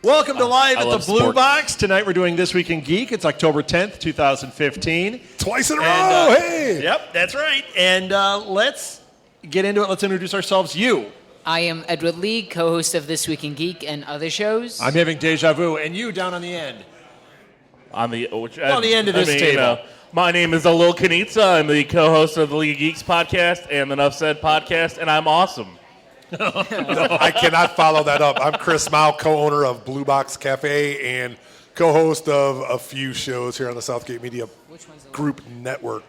Welcome to Live at the Blue sports. Box. Tonight we're doing This Week in Geek. It's October 10th, 2015. Twice in a row, hey! Yep, that's right. And let's get into it. Let's introduce ourselves. You. I am Edward Lee, co-host of This Week in Geek and other shows. I'm having deja vu. And you down on the end. On the end of this table. My name is Alil Kanitsa. I'm the co-host of the League of Geeks podcast and the Nuff Said podcast, and I'm awesome. No, I cannot follow that up. I'm Chris Mao, co-owner of Blue Box Cafe and co-host of a few shows here on the Southgate Media Group Network.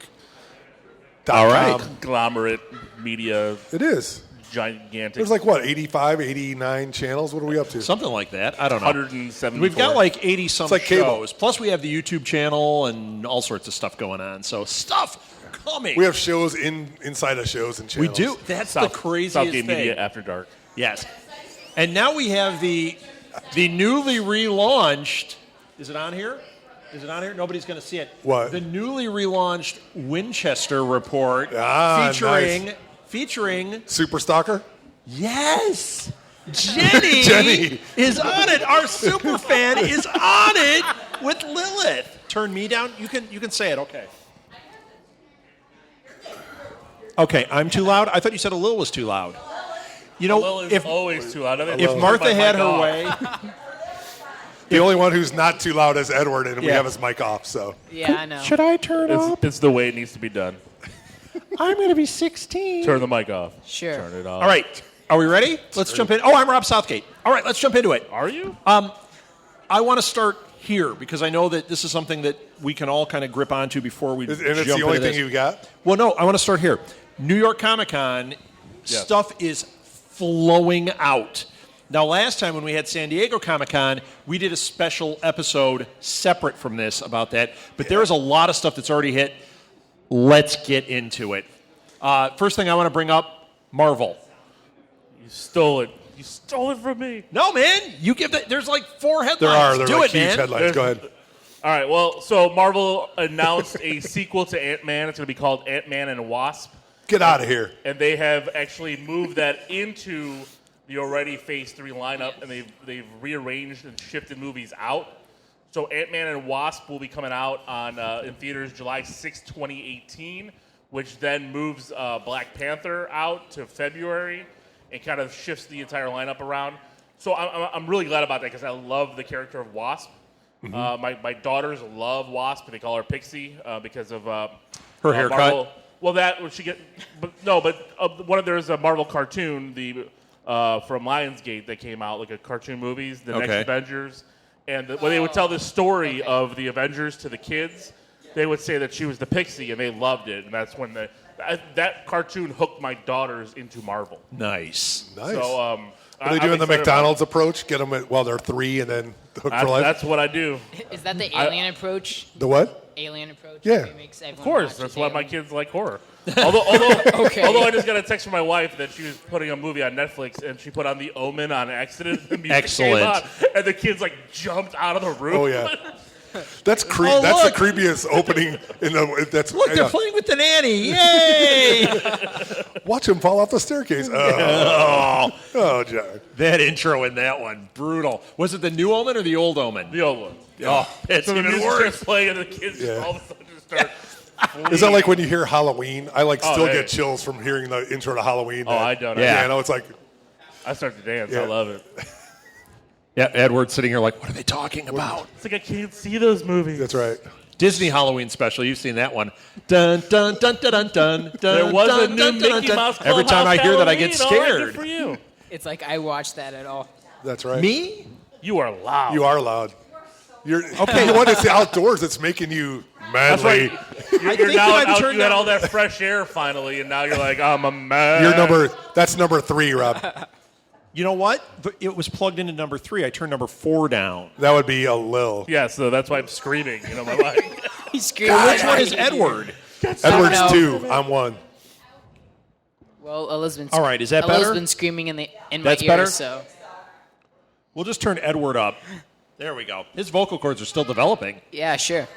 All right. Conglomerate media. It is. Gigantic. There's like, 85, 89 channels? What are we up to? Something like that. I don't know. 174. We've got like 80-some like cable. shows. Plus we have the YouTube channel and all sorts of stuff going on. So stuff coming. We have shows inside of shows and channels. We do. That's the craziest Southgate thing. Media After Dark. Yes. And now we have the newly relaunched. Is it on here? Is it on here? Nobody's going to see it. What? The newly relaunched Winchester Report featuring Super Stalker? Yes. Jenny is on it. Our super fan is on it with Lilith. Turn me down. You can say it. Okay. Okay, I'm too loud. I thought you said Lil was too loud. You know, Lil is always too loud. If Martha had her way, The only one who's not too loud is Edward, and we have his mic off. So Yeah, I know. should I turn up? It's the way it needs to be done. I'm going to be 16. Turn the mic off. Sure. Turn it off. All right. Are we ready? Let's jump in. Oh, I'm Rob Southgate. All right, let's jump into it. Are you? I want to start here because I know that this is something that we can all kind of grip onto before we and jump it's the only into thing this. you got? Well, no, I want to start here. New York Comic Con stuff is flowing out. Now, last time when we had San Diego Comic Con, we did a special episode separate from this about that. But there is a lot of stuff that's already hit. Let's get into it. First thing I want to bring up, Marvel. You stole it. You stole it from me. No, man. You give that. There's like 4 headlines. There are. They're Do like it, huge man. headlines. Go ahead. All right. Well, so Marvel announced a sequel to Ant-Man. It's going to be called Ant-Man and Wasp. Get out of here. And they have actually moved that into the already Phase 3 lineup, and they've rearranged and shifted movies out. So Ant-Man and Wasp will be coming out on in theaters July 6, 2018, which then moves Black Panther out to February and kind of shifts the entire lineup around. So I'm really glad about that because I love the character of Wasp. Mm-hmm. My daughters love Wasp, and they call her Pixie because of Her haircut? Marvel. Well, that when she get, there's a Marvel cartoon from Lionsgate that came out, like a cartoon movies, the next Avengers, and when they would tell the story of the Avengers to the kids, they would say that she was the Pixie, and they loved it, and that's when that cartoon hooked my daughters into Marvel. Nice. So, are they doing the McDonald's approach? Get them while they're 3 and then hook for life? That's what I do. Is that the alien approach? The what? Alien approach? Yeah. Of course. That's why my kids like horror. Although I just got a text from my wife that she was putting a movie on Netflix and she put on The Omen on accident. The music Excellent. came on, and the kids jumped out of the room. Oh, yeah. That's that's look. the creepiest opening in the. That's Look, they're playing with the nanny. Yay! Watch him fall off the staircase. Oh, John. That intro in that one, brutal. Was it the new Omen or the old Omen? The old one. Oh, it's So the even music worse. starts playing and the kids just all of a sudden just start Is that like when you hear Halloween? I still hey. get chills from hearing the intro to Halloween. I don't. Yeah. I know it's like. I start to dance. Yeah. I love it. Yeah, Edward's sitting here like, what are they talking about? It's like I can't see those movies. That's right. Disney Halloween special. You've seen that one. Dun, dun, dun, dun, dun, dun, There was dun, a new dun, dun, Mickey dun. Mouse Every time I Clubhouse hear that, I get Halloween. All right, scared. good for you. It's like I watched that at all. That's right. Me? You are loud. You are loud. You're okay. You know what? It's the outdoors that's making you That's manly. right. I You're think now that I've out, turned you had down- all that fresh air finally, and now you're like, I'm a man. That's number 3, Rob. You know what? It was plugged into number 3. I turned number 4 down. That would be a Lil. Yeah, so that's why I'm screaming. You know, my life. He's screaming. Which one is Edward? Edward's No. 2. I'm 1. Well, Elizabeth's All right, is that better? Elizabeth's been screaming in my That's ear, better? so We'll just turn Edward up. There we go. His vocal cords are still developing. yeah, sure.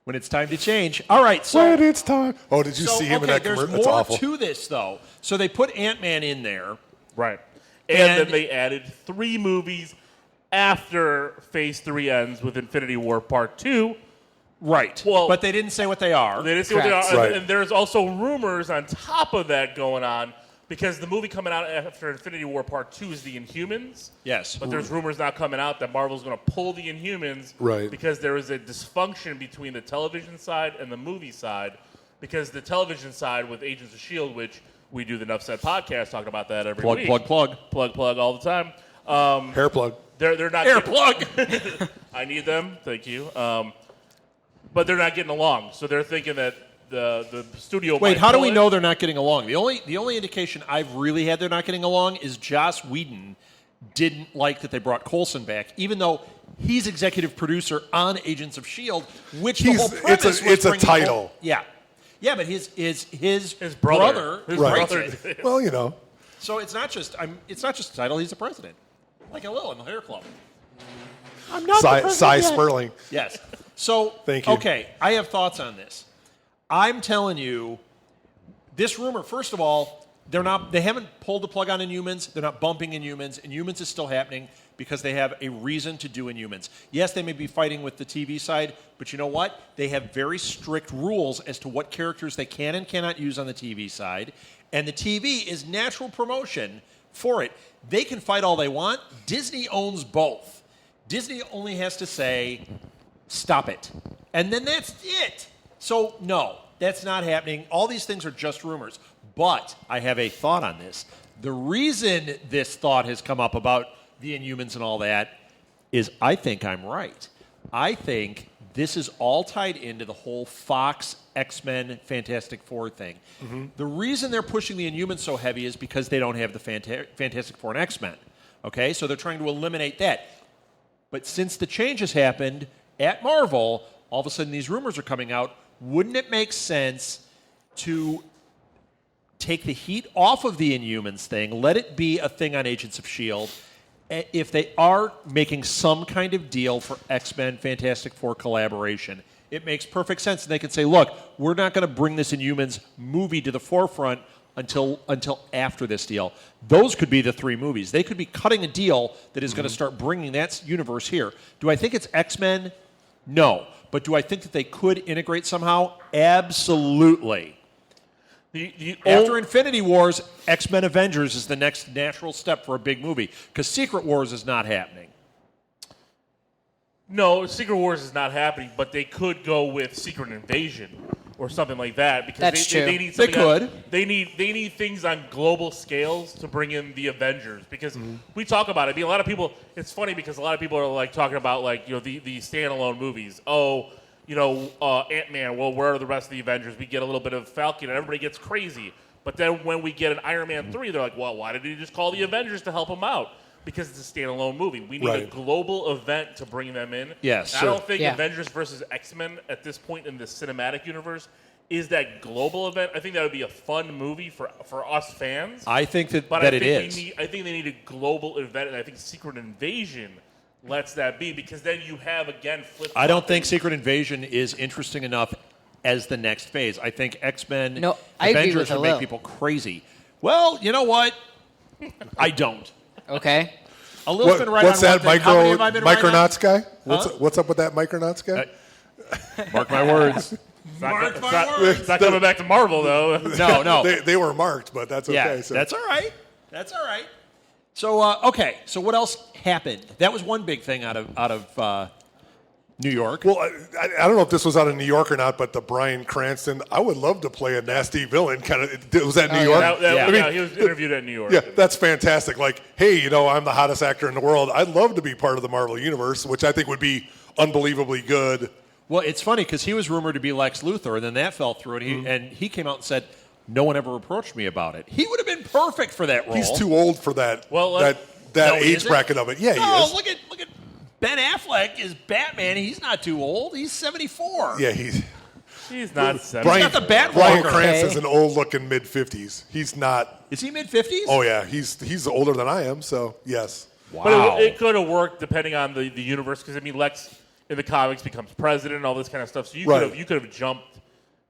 When it's time to change. All right, so When it's time. Oh, did you see him in that there's commercial? That's more awful. to this, though. So they put Ant-Man in there. Right. And- And then they added 3 movies after Phase 3 ends with Infinity War Part 2. Right. Well, but they didn't say what they are. They didn't say what they are. Correct. Right. And there's also rumors on top of that going on because the movie coming out after Infinity War Part 2 is the Inhumans. Yes. But there's rumors now coming out that Marvel's going to pull the Inhumans Right. because there is a dysfunction between the television side and the movie side. Because the television side with Agents of S.H.I.E.L.D., which we do the Enough Said podcast talking about that every week. Plug all the time. Hair plug. They're not Hair getting- plug. I need them. Thank you. But they're not getting along. So they're thinking that the studio Wait, might how do pull we it. know they're not getting along? The only indication I've really had they're not getting along is Joss Whedon didn't like that they brought Coulson back, even though he's executive producer on Agents of S.H.I.E.L.D., which the whole premise was it's a bringing title. Yeah, but his brother. His writes brother. it. Well, you know. So it's not just a title. He's the president, like a Lil in the Hair Club. I'm not Cy Sperling. Yes. So, Thank you. Okay, I have thoughts on this. I'm telling you, this rumor, first of all, they haven't pulled the plug on Inhumans. They're not bumping Inhumans. Inhumans is still happening because they have a reason to do Inhumans. Yes, they may be fighting with the TV side, but you know what? They have very strict rules as to what characters they can and cannot use on the TV side, and the TV is natural promotion for it. They can fight all they want. Disney owns both. Disney only has to say, stop it. And then that's it. So, no, that's not happening. All these things are just rumors. But I have a thought on this. The reason this thought has come up about the Inhumans and all that is I think I'm right. I think this is all tied into the whole Fox, X-Men, Fantastic Four thing. Mm-hmm. The reason they're pushing the Inhumans so heavy is because they don't have the Fantastic Four and X-Men. Okay, so they're trying to eliminate that. But since the change has happened at Marvel, all of a sudden these rumors are coming out. Wouldn't it make sense to take the heat off of the Inhumans thing, let it be a thing on Agents of S.H.I.E.L.D., if they are making some kind of deal for X-Men, Fantastic Four collaboration? It makes perfect sense. And they can say, look, we're not going to bring this Inhumans movie to the forefront until after this deal. Those could be the three movies. They could be cutting a deal that is going to start bringing that universe here. Do I think it's X-Men? No. But do I think that they could integrate somehow? Absolutely. After Infinity Wars, X-Men Avengers is the next natural step for a big movie because Secret Wars is not happening. No, Secret Wars is not happening, but they could go with Secret Invasion or something like that because That's true. They need They something could. They need things on global scales to bring in the Avengers because we talk about it. I mean, a lot of people. It's funny because a lot of people are like talking about like the standalone movies. Oh, Ant-Man. Well, where are the rest of the Avengers? We get a little bit of Falcon, and everybody gets crazy. But then when we get an Iron Man 3, they're like, well, why did he just call the Avengers to help him out? Because it's a standalone movie. We need a global event to bring them in. Yes, I don't think Yeah. Avengers versus X-Men at this point in the cinematic universe is that global event. I think that would be a fun movie for us fans. I think that But it I is. think I think they need a global event, and I think Secret Invasion lets that be because then you have, again, flip. I don't think Secret Invasion is interesting enough as the next phase. I think X-Men No, I agree Avengers with would Halil. make people crazy. Well, you know what? I don't. Okay. Alil's been right What's on that one thing. How many have I been right on? Micronauts guy? What's up with that Micronauts guy? Mark my words. It's not coming back to Marvel, though. No. They were marked, but that's okay. Yeah, so. that's all right. That's all right. So, okay. So what else happened? That was one big thing out of New York. Well, I don't know if this was out of New York or not, but the Bryan Cranston, I would love to play a nasty villain. Was that New York? He was interviewed at New York. Yeah, that's fantastic. Like, hey, I'm the hottest actor in the world. I'd love to be part of the Marvel Universe, which I think would be unbelievably good. Well, it's funny because he was rumored to be Lex Luthor, and then that fell through, and he came out and said, no one ever approached me about it. He would have been perfect for that role. He's too old for that. Well, that No, age is it? bracket of it. Yeah, he No, is. look at Ben Affleck is Batman. He's not too old. He's 74. Yeah, he's not 70. Bryan, got the Bat Bryan Walker. Cranston's an old-looking mid-50s. He's not. Is he mid-50s? Oh yeah, he's older than I am. So yes. wow. But it could have worked depending on the universe because Lex in the comics becomes president and all this kind of stuff. So you could have jumped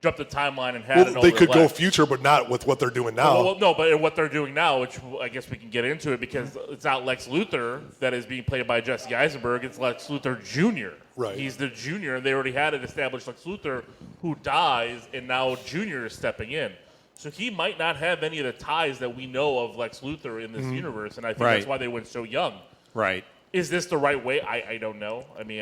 jumped the timeline and had Well, they could go future, but not with what they're doing now. Well, no, but what they're doing now, which I guess we can get into it because it's not Lex Luthor that is being played by Jesse Eisenberg. It's Lex Luthor Jr. Right. He's the Junior, and they already had an established Lex Luthor who dies, and now Junior is stepping in. So he might not have any of the ties that we know of Lex Luthor in this universe, and I think that's why they went so young. Right. Is this the right way? I don't know. I mean,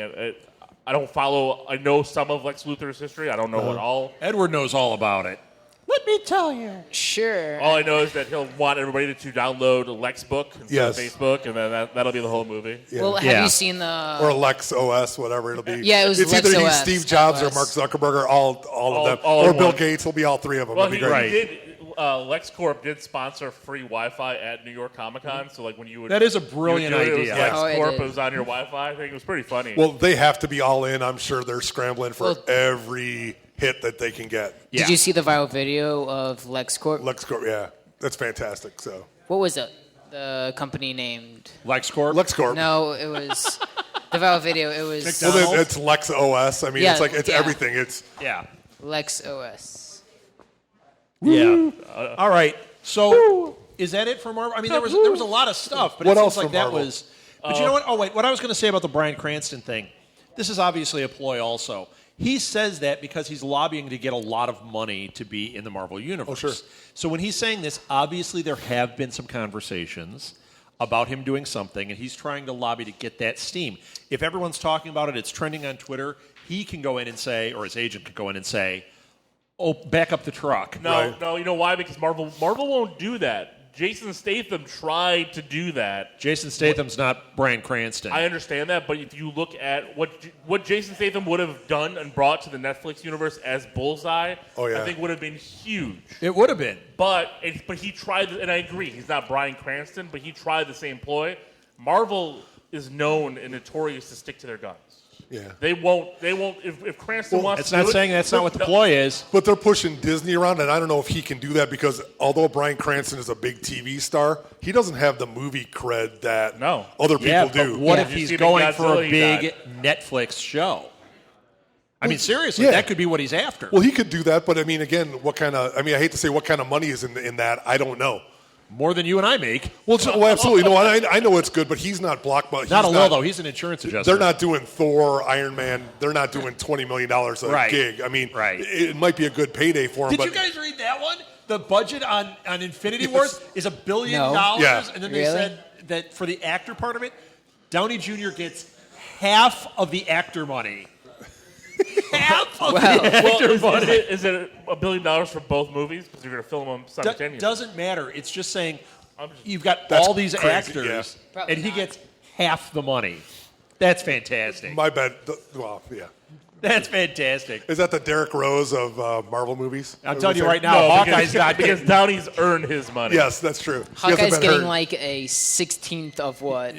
I don't follow. I know some of Lex Luthor's history. I don't know it all. Edward knows all about it. Let me tell you. Sure. All I know is that he'll want everybody to download a Lex book instead of Facebook, and then that'll be the whole movie. Yeah. Well, have you seen the... Or Lex OS, whatever it'll be. Yeah, it was It's Lex either OS, Steve Jobs OS. or Mark Zuckerberg or all of them. all Or in Bill one. Gates. Will be all three of them. Well, It'll he be great. did. Lexcorp did sponsor free Wi-Fi at New York Comic Con, so like when you would That is a brilliant you would do idea. It was Oh, it Lexcorp. is. It was on your Wi-Fi. I think it was pretty funny. Well, they have to be all in. I'm sure they're scrambling for Well- every hit that they can get. Yeah. Did you see the viral video of LexCorp? LexCorp, yeah. That's fantastic. So What was it? The company named... LexCorp? LexCorp. No, it was... the viral video, it was McDonald's. Well, it's Lex OS. I mean, Yeah, it's like it's yeah. everything. It's Yeah. Lex OS. Yeah. All right. So is that it for Marvel? I mean, there was a lot of stuff, but What it else seems like from that Marvel? was. But you know what? Oh wait, what I was going to say about the Bryan Cranston thing. This is obviously a ploy. Also, he says that because he's lobbying to get a lot of money to be in the Marvel universe. Oh, sure. So when he's saying this, obviously there have been some conversations about him doing something, and he's trying to lobby to get that steam. If everyone's talking about it, it's trending on Twitter. He can go in and say, or his agent could go in and say, "Oh, back up the truck." No, you know why? Because Marvel won't do that. Jason Statham tried to do that. Jason Statham's not Bryan Cranston. I understand that, but if you look at what Jason Statham would have done and brought to the Netflix universe as Bullseye, Oh, yeah. I think would have been huge. It would have been. But he tried, and I agree, he's not Bryan Cranston, but he tried the same ploy. Marvel is known and notorious to stick to their guns. yeah. They won't. If Cranston wants It's to not do it, saying that's not what the ploy is. But they're pushing Disney around, and I don't know if he can do that because although Bryan Cranston is a big TV star, he doesn't have the movie cred that other people Yeah, do. but what Yeah. if You he's see the going for Godzilla a he big Netflix show? I mean, seriously, yeah. that could be what he's after. Well, he could do that, but I mean, again, I hate to say what kind of money is in that. I don't know. More than you and I make. Well, absolutely. No, I know it's good, but he's not blockbuster. Not a little, though. He's an insurance adjuster. They're not doing Thor, Iron Man. They're not doing $20 million a gig. I mean, it might be a good payday for him. Did you guys read that one? The budget on Infinity Wars is $1 billion. No. Yeah. And then they Really? said that for the actor part of it, Downey Jr. gets half of the actor money. Half of the actor money. is it $1 billion for both movies? Because you're going to film them simultaneously. Doesn't matter. It's just saying you've got That's all these crazy, actors, yeah. and he gets half the money. That's fantastic. My bad. Well, yeah. That's fantastic. Is that the Derek Rose of Marvel movies? I'm telling you right now, Hawkeye's not because getting. Downey's earned his money. Yes, that's true. He hasn't Hawkeye's been getting hurt. like a 16th of what?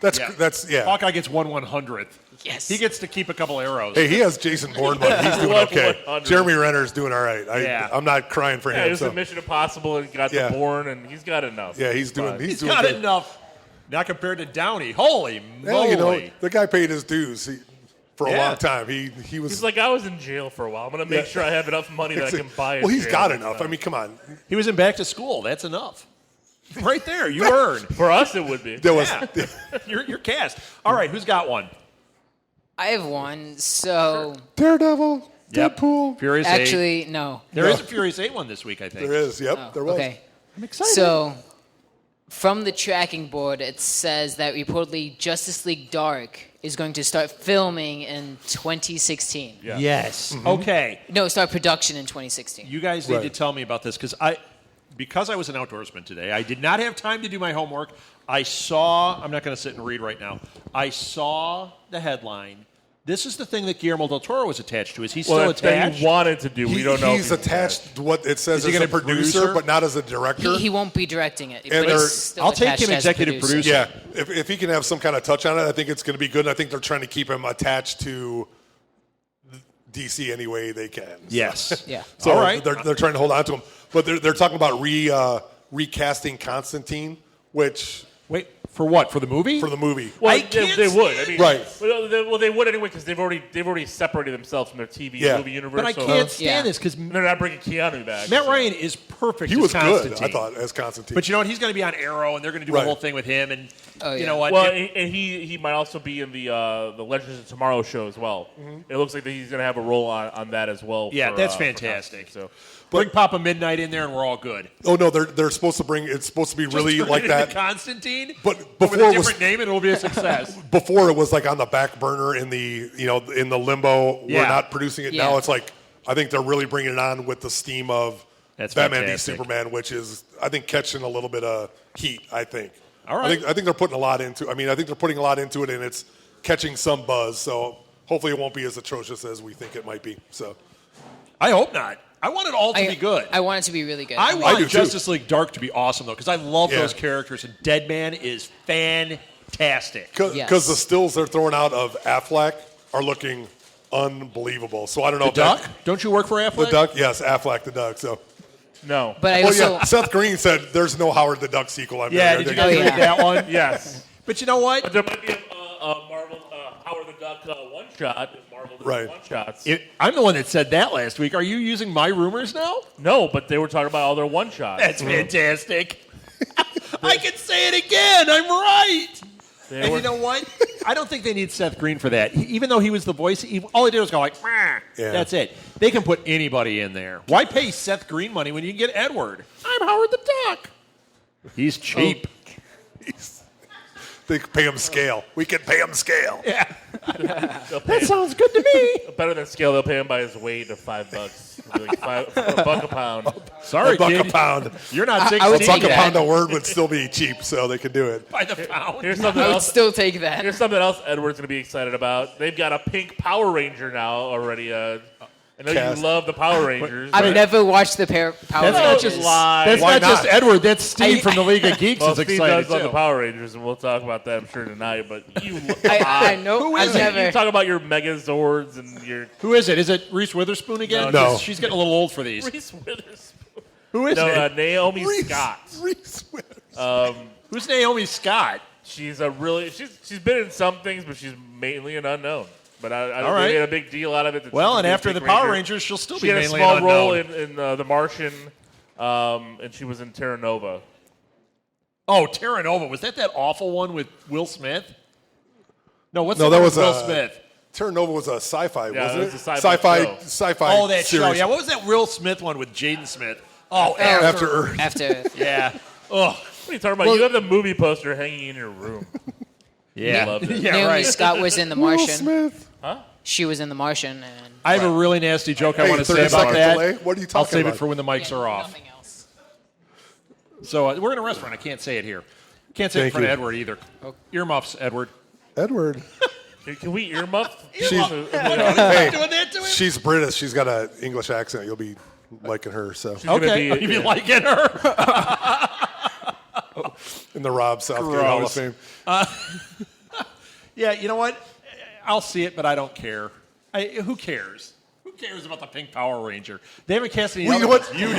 That's Yeah. Hawkeye gets 1/100th. Yes. He gets to keep a couple arrows. Hey, he has Jason Bourne money. He's doing okay. 100. Jeremy Renner's doing all right. Yeah. I'm not crying for Yeah, him. it was So. a Mission Impossible and got Yeah. the Bourne, and he's got enough. Yeah, he's doing. But- He's He's doing got good. enough. Not compared to Downey. Holy Well, moly. the guy paid his dues for a Yeah. long time. He was. He's like, I was in jail for a while. I'm going to make sure I have enough money that I can buy a Well, he's jail got next enough. time. I mean, come on. He was in back to school. That's enough. Right there. You earned. For us, it would be. There was. Yeah. You're cast. All right, who's got one? I have one. So Daredevil. Yep. Deadpool. Furious 8. actually, no. There is a Furious 8 one this week, I think. There is. Yep. Oh, there was. Okay. I'm excited. So, from the tracking board, it says that reportedly Justice League Dark is going to start filming in 2016. Yeah. Yes. Mm-hmm. Okay. No, start production in 2016. You guys need to Right. tell me about this because I was an outdoorsman today. I did not have time to do my homework. I'm not going to sit and read right now. I saw the headline. This is the thing that Guillermo del Toro was attached to. Is he still Well, that attached? he wanted to do. We don't know. if He's attached to what it says Is he as a gonna be producer, producer? but not as a director. He won't be directing it. And but they're- he's still I'll take attached him as executive producer. Yeah, if he can have some kind of touch on it, I think it's going to be good. And I think they're trying to keep him attached to DC any way they can. Yes. Yeah. So All right. they're trying to hold on to him, but they're talking about recasting Constantine, which Wait, For what? For the movie? For the movie. Well, I they can't would. stand I mean, Right. Well, they would anyway because they've already separated themselves from their TV Yeah. movie universe. But I so can't stand this because they're not bringing Keanu back. Matt so. Ryan is perfect He as was good, Constantine. I thought, as Constantine. But you know what? He's going to be on Arrow, and they're going to do a Right. whole thing with him. And Oh, you yeah. know what? Well, and he might also be in the Legends of Tomorrow show as well. It looks like that he's going to have a role on that as well. Yeah, for, that's for fantastic. Constantine, so. Bring Papa Midnight in there, and we're all good. oh no, they're supposed to bring. It's supposed to be really Just turn like it into that. Constantine, But with before a it different was name, and it'll be a success. before it was like on the back burner in the in the limbo. Yeah. We're not producing it Yeah. now. It's like I think they're really bringing it on with the steam of That's Batman v fantastic. Superman, which is I think catching a little bit of heat. I think. All right. I think they're putting a lot into. I mean, I think they're putting a lot into it, and it's catching some buzz. So hopefully, it won't be as atrocious as we think it might be. So I hope not. I want it all to be good. I want it to be really good. I want do, too. Justice League Dark to be awesome, though, because I love Yeah. those characters, and Deadman is fantastic. because Yes. the stills they're throwing out of Affleck are looking unbelievable. So I don't know The if that- Duck? Don't you work for Affleck? The Duck, yes, Affleck the Duck. So. No. but I Oh also yeah, Seth Green said there's no Howard the Duck sequel. Yeah, did you guys yeah. read that one? yes. But you know what? But there might be a Marvel Howard the Duck one shot. Marvel does Right. one shots. I'm the one that said that last week. Are you using my rumors now? No, but they were talking about all their one shots. That's fantastic. I can say it again. I'm right. They And were- you know what? I don't think they need Seth Green for that. Even though he was the voice, all he did was go like, "Meh." Yeah. That's it. They can put anybody in there. Why pay Seth Green money when you can get Edward? I'm Howard the Duck. He's cheap. They pay him scale. We can pay him scale. Yeah. They'll pay That sounds good to me. better than scale. They'll pay him by his weight of $5. Like $1 a pound. Sorry, A buck kid. a pound. You're not 16 I would A buck take a that. pound a word would still be cheap, so they could do it. by the pound. Here's something I would else. still take that. Here's something else Edward's going to be excited about. They've got a pink Power Ranger now already. I know Cast. you love the Power Rangers. I've but- never watched the Power That's No, not Rangers. just lie. That's Why not just not? Edward. That's Steve I- from the League of Geeks Well, is Steve excited does love too. the Power Rangers, and we'll talk about that, I'm sure, tonight. But you, I know. Who I've is it? never. you talk about your Megazords and your Who is it? Is it Reese Witherspoon again? No. 'Cause she's getting a little old for these. Reese Witherspoon. Who is No, it? Naomi Reese- Scott. Reese Witherspoon. Who's Naomi Scott? She's she's been in some things, but she's mainly an unknown. But I All don't right. think they made a big deal out of it. that Well, she's and a after big the Power Ranger. Rangers, she'll still She be had a mainly small an role unknown. in The Martian, and she was in Terra Nova. Oh, Terra Nova. Was that awful one with Will Smith? No, what's No, the that one was with Will a- Smith? Terra Nova was a sci-fi, Yeah, wasn't it it? was a sci-fi show. Sci-fi. Oh, that series. show. Yeah, what was that Will Smith one with Jaden Smith? Oh, After Earth. After. Yeah. Oh, What are you talking about? Well- You have the movie poster hanging in your room. yeah. Loved it. Yeah, Naomi right. Scott was in The Will Martian. Smith. She was in The Martian, and I have a really nasty joke I Hey, want to 30 say about second that. delay? What are you I'll talking save about? it for when the mics are off. nothing else. So we're in a restaurant. I can't say it here. Can't say it in Thank front of you. Edward either. Earmuffs, Edward. Edward. Can we earmuff? She's, Hey. Doing that to him? she's British. She's got an English accent. You'll be liking her. So gonna Okay. be- You yeah. liking her? in the Rob Southgate Hall of Gross. Fame. Yeah, you know what? I'll see it, but I don't care. Who cares? Who cares about the Pink Power Ranger? They haven't cast any Well, other you know what? ones. You do.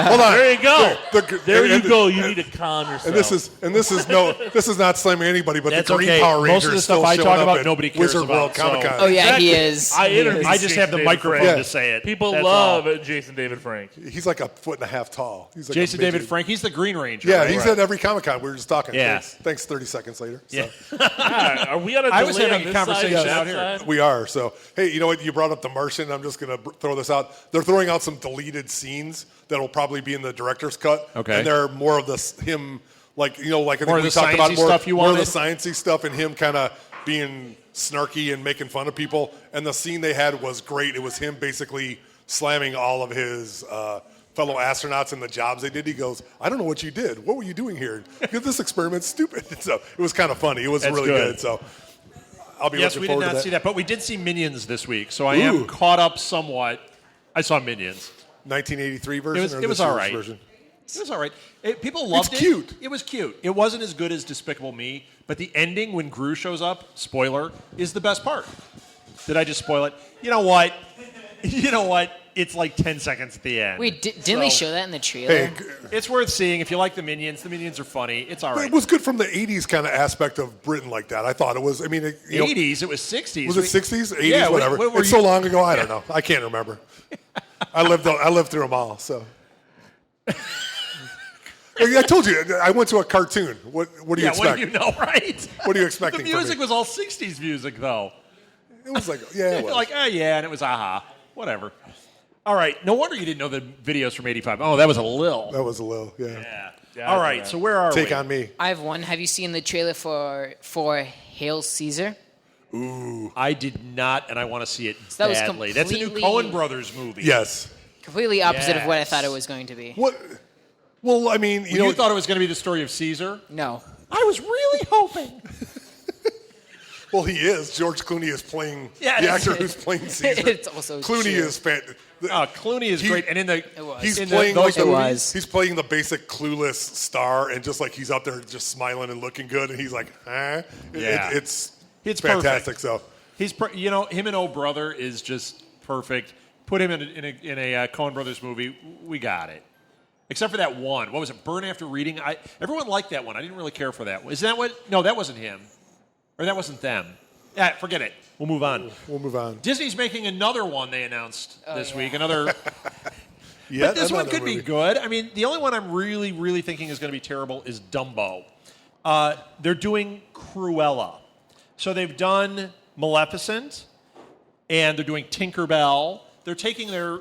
Hold on. There you go. There and- you and- go. You need to calm yourself. And this is not slamming anybody, but That's the Green okay. Power Most Ranger of the is still stuff I showing talk up about, at nobody cares Wizard World about, so- Comic Con. Oh yeah, Exactly. he is. I He interviewed is. I just have the Jason David microphone Frank. to say it. People That's love all. Jason David Frank. He's like a foot and a half tall. He's like Jason a midget. David Frank. He's the Green Ranger. Yeah, right? he's at every Comic Con. We were just talking. Yeah. Thanks 30 seconds later. So. Yeah. Are we on a I was delay having on a this conversation side, out that here. side? We are. So, hey, you know what? You brought up The Martian. I'm just going to throw this out. They're throwing out some deleted scenes that will probably be in the director's cut. Okay. And they're more of him, like, you know, like I think More of we the talked about sciencey more, stuff you more of the wanted? sciencey stuff and him kind of being snarky and making fun of people. And the scene they had was great. It was him basically slamming all of his fellow astronauts and the jobs they did. He goes, I don't know what you did. What were you doing here? Because this experiment's stupid. So it was kind of funny. It was That's really good. good. So I'll be Yes, looking we did forward not to that. see that, but we did see Minions this week, so I Ooh. am caught up somewhat. I saw Minions. 1983 version It was- or it was this all year's right. version? It was all right. People loved It's it. cute. It was cute. It wasn't as good as Despicable Me, but the ending when Gru shows up, spoiler, is the best part. Did I just spoil it? You know what? You know what? it's like 10 seconds at the end. Wait, didn't they show that in the trailer? Hey, It's worth seeing if you like the Minions. The Minions are funny. It's all right. it was good from the 80s kind of aspect of Britain like that. I thought it was. I mean, 80s, it was 60s. Was it 60s, 80s, Yeah, whatever? what were It's you- so long ago. I don't know. I can't remember. I lived through them all. So I told you I went to a cartoon. What do you Yeah, expect? what do you know, right? What are you expecting The from music me? was all 60s music, though. It was like, yeah, it was. Like, yeah, and it was aha. Whatever. All right. No wonder you didn't know the videos from 85. Oh, that was a Lil. That was a little, yeah. Yeah, All I right, know so where are we? Take on me. I have one. Have you seen the trailer for Hail Caesar? I did not, and I want to see it that was badly. That's a new completely- Coen Brothers movie. Yes. Completely opposite of what I Yes. thought it was going to be. What? Well, I mean, You thought it was going to be the story of Caesar? No. I was really hoping. Well, he is. George Clooney is playing Yeah, the it's- actor who's playing Caesar. It's also Clooney true. is Clooney is He- great, and in the was. He's in playing those like It the, was. he's playing the basic clueless star, and just like he's out there just smiling and looking good, and he's like, huh? Yeah. It's It's fantastic. perfect. So He's, him and Oh Brother is just perfect. Put him in a Coen Brothers movie, we got it. Except for that one. What was it? Burn After Reading. Everyone liked that one. I didn't really care for that. Is that what? No, that wasn't him, or that wasn't them. Yeah, forget it. We'll move on. we'll move on. Disney's making another one. They announced this week. Another. Yeah, But this one another could be movie. good. I mean, the only one I'm really, really thinking is going to be terrible is Dumbo. They're doing Cruella. So they've done Maleficent, and they're doing Tinkerbell. They're taking their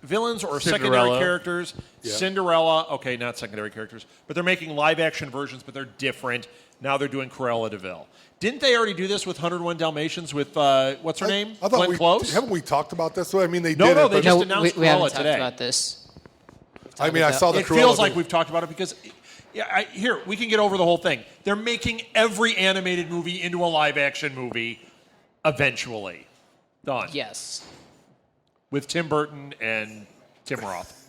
villains or secondary Cinderella. characters. Yeah. Cinderella, okay, not secondary characters, but they're making live-action versions, but they're different. Now they're doing Cruella de Vil. Didn't they already do this with 101 Dalmatians with, what's her name? I thought Glenn Close? haven't we talked about this? I mean, they No, did no, it, they but just No, announced we haven't Cruella talked today. about this. I mean, I saw the It Cruella feels like thing. we've talked about it because, here, we can get over the whole thing. They're making every animated movie into a live-action movie eventually. Done. Yes. With Tim Burton and Tim Roth.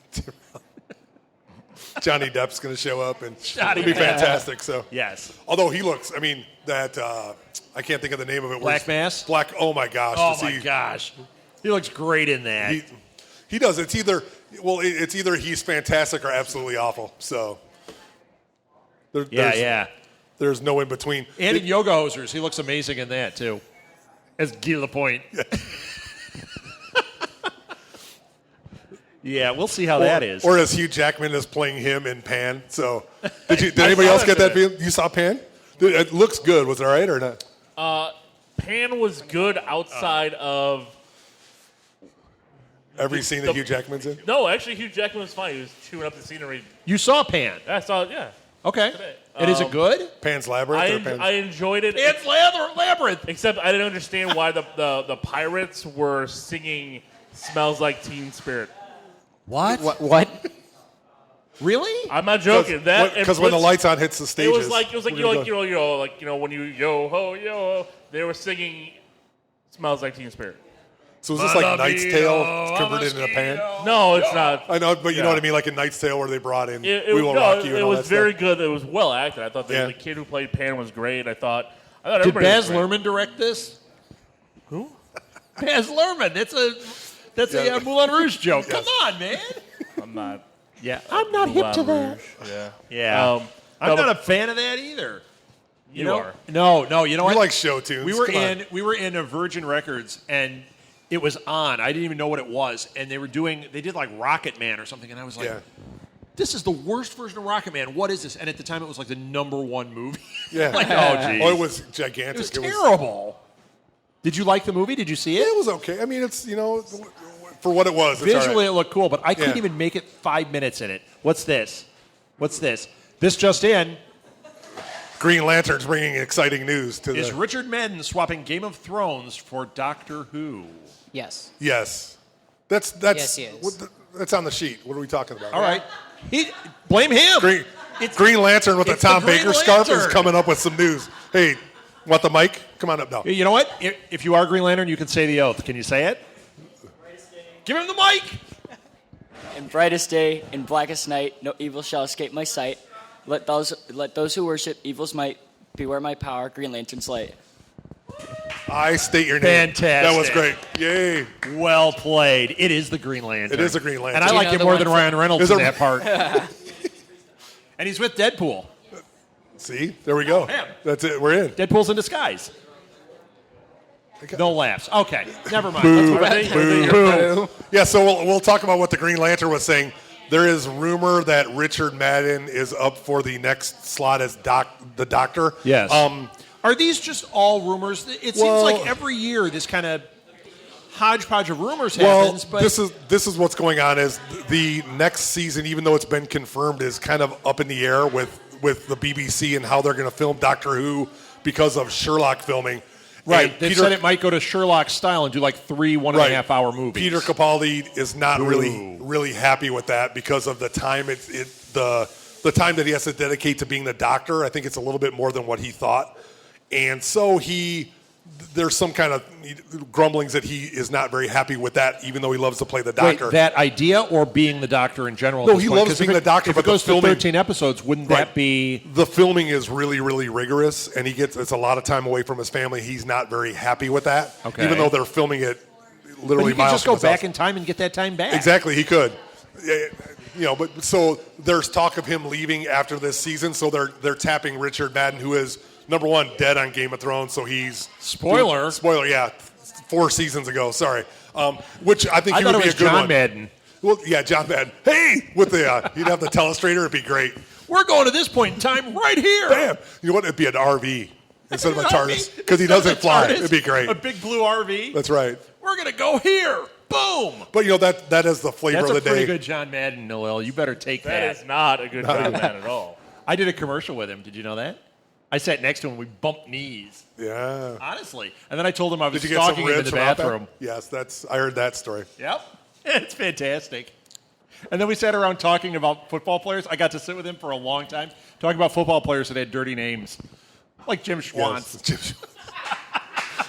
Johnny Depp's going to show up, and Johnny it'll be Depp. fantastic. So Yes. although he looks, I mean, that I can't think of the name of it. where Black he's- Mass? Black. Oh my gosh! Oh, to my see- gosh. He looks great in that. He does. It's either he's fantastic or absolutely awful. So there's no in between. And in Yoga Hosers, he looks amazing in that, too. As Guy Lapointe. Yeah, we'll see how that is. Or as Hugh Jackman is playing him in Pan. So did anybody else get that feeling? You saw Pan? Dude, it looks good. Was it all right or not? Pan was good outside of. Every scene that Hugh Jackman's in? No, actually, Hugh Jackman was fine. He was chewing up the scenery. You saw Pan. I saw it, yeah. Okay. Today. And is it good? Pan's Labyrinth or Pan's? I enjoyed it. It's Labyrinth. Except I didn't understand why the pirates were singing "Smells Like Teen Spirit." What? What? Really? I'm not joking. Because when the lights on hits the it stages. was like we're gonna go- when you yo ho, they were singing "Smells Like Teen Spirit." So was this like Knight's Tale converted into Pan? No, it's not. I know, but you know Yeah. what I mean, like in Knight's Tale where they brought in It, We Will Rock You and it all was that very stuff. good. It was well acted. I thought Yeah. the kid who played Pan was great. I thought Did everybody Baz was great. Luhrmann direct this? Who? Baz Luhrmann. That's a Yeah. Moulin Rouge joke. Yes. Come on, man. I'm not. Yeah, I'm not hip to that. Yeah. Yeah, I'm no, not but a fan of that either. You know? are. No. You know We what? like show tunes. We were Come on. we were in a Virgin Records and it was on. I didn't even know what it was, and they did like Rocket Man or something, and I was like, Yeah. this is the worst version of Rocket Man. What is this? And at the time, it was like the #1 movie. Yeah. Like, oh, geez. Oh, it was gigantic. It was terrible. Did you like the movie? Did you see Yeah, it? it was okay. I mean, it's, for what it was. It's all Visually, right. it looked cool, but I couldn't Yeah. even make it 5 minutes in it. What's this? This just in Green Lantern's bringing exciting news to is the. Richard Madden swapping Game of Thrones for Doctor Who. Yes. Yes. That's Yes, he is. That's on the sheet. What are we talking about? All right. Blame him. Green Lantern with the it's the Tom Green Baker scarf is Lantern. coming up with some news. Hey, want the mic? Come on up now. You know what? If you are Green Lantern, you can say the oath. Can you say it? Give him the mic. In brightest day, in blackest night, no evil shall escape my sight. Let those who worship evil's might beware my power. Green Lantern's light. I state your name. Fantastic. That was great. Yay. Well played. It is the Green Lantern. It is the Green Lantern. And I Do you like know him the more one than for- Ryan Reynolds Is in there- that part. And he's with Deadpool. See? There we go. man. That's it. We're in. Deadpool's in disguise. No laughs. Okay, never mind. Boo. Let's move on. Boo. Yeah, so we'll talk about what the Green Lantern was saying. There is rumor that Richard Madden is up for the next slot as the Doctor. Yes. Are these just all rumors? It seems Well- like every year this kind of hodgepodge of rumors Well, happens. But this is what's going on. Is the next season, even though it's been confirmed, is kind of up in the air with the BBC and how they're going to film Doctor Who because of Sherlock filming. right, And they Peter- said it might go to Sherlock style and do like 3 1.5 hour movies. Peter Capaldi is not really happy with that because of the time the time that he has to dedicate to being the Doctor. I think it's a little bit more than what he thought, and so there's some kind of grumblings that he is not very happy with that, even though he loves to play the Wait, Doctor. that idea or being the Doctor in general? at No, this he point? loves 'Cause being if the Doctor, If but it the goes to filming- 13 episodes, wouldn't Right. that be? The filming is really, really rigorous, and it's a lot of time away from his family. He's not very happy with that, Okay. even though they're filming it But literally he could miles just from go his house. back in time and get that time back. Exactly, he could. But so there's talk of him leaving after this season. So they're tapping Richard Madden, who is number one dead on Game of Thrones. So he's Spoiler. yeah, 4 seasons ago. Sorry, which I think I he thought would it be was a good John one. Madden. Well, yeah, John Madden. Hey, with the he'd have the telestrator. It'd be great. We're going to this point in time right here. Bam. You know what? It'd be an RV instead of a An TARDIS RV? because he Instead of doesn't a fly. TARDIS, It'd be great. A big blue RV. That's right. We're going to go here. Boom. But that is the flavor That's of a the pretty day. good John Madden, Noel. You better take That that. is not a good John Man at all. I did a commercial with him. Did you know that? I sat next to him. We bumped knees. Yeah. Honestly. And then I told him I was Did you get some stalking him in ribs the from Outback? bathroom. Yes, I heard that story. Yep. It's fantastic. And then we sat around talking about football players. I got to sit with him for a long time, talking about football players that had dirty names, like Jim Schwantz. Yes.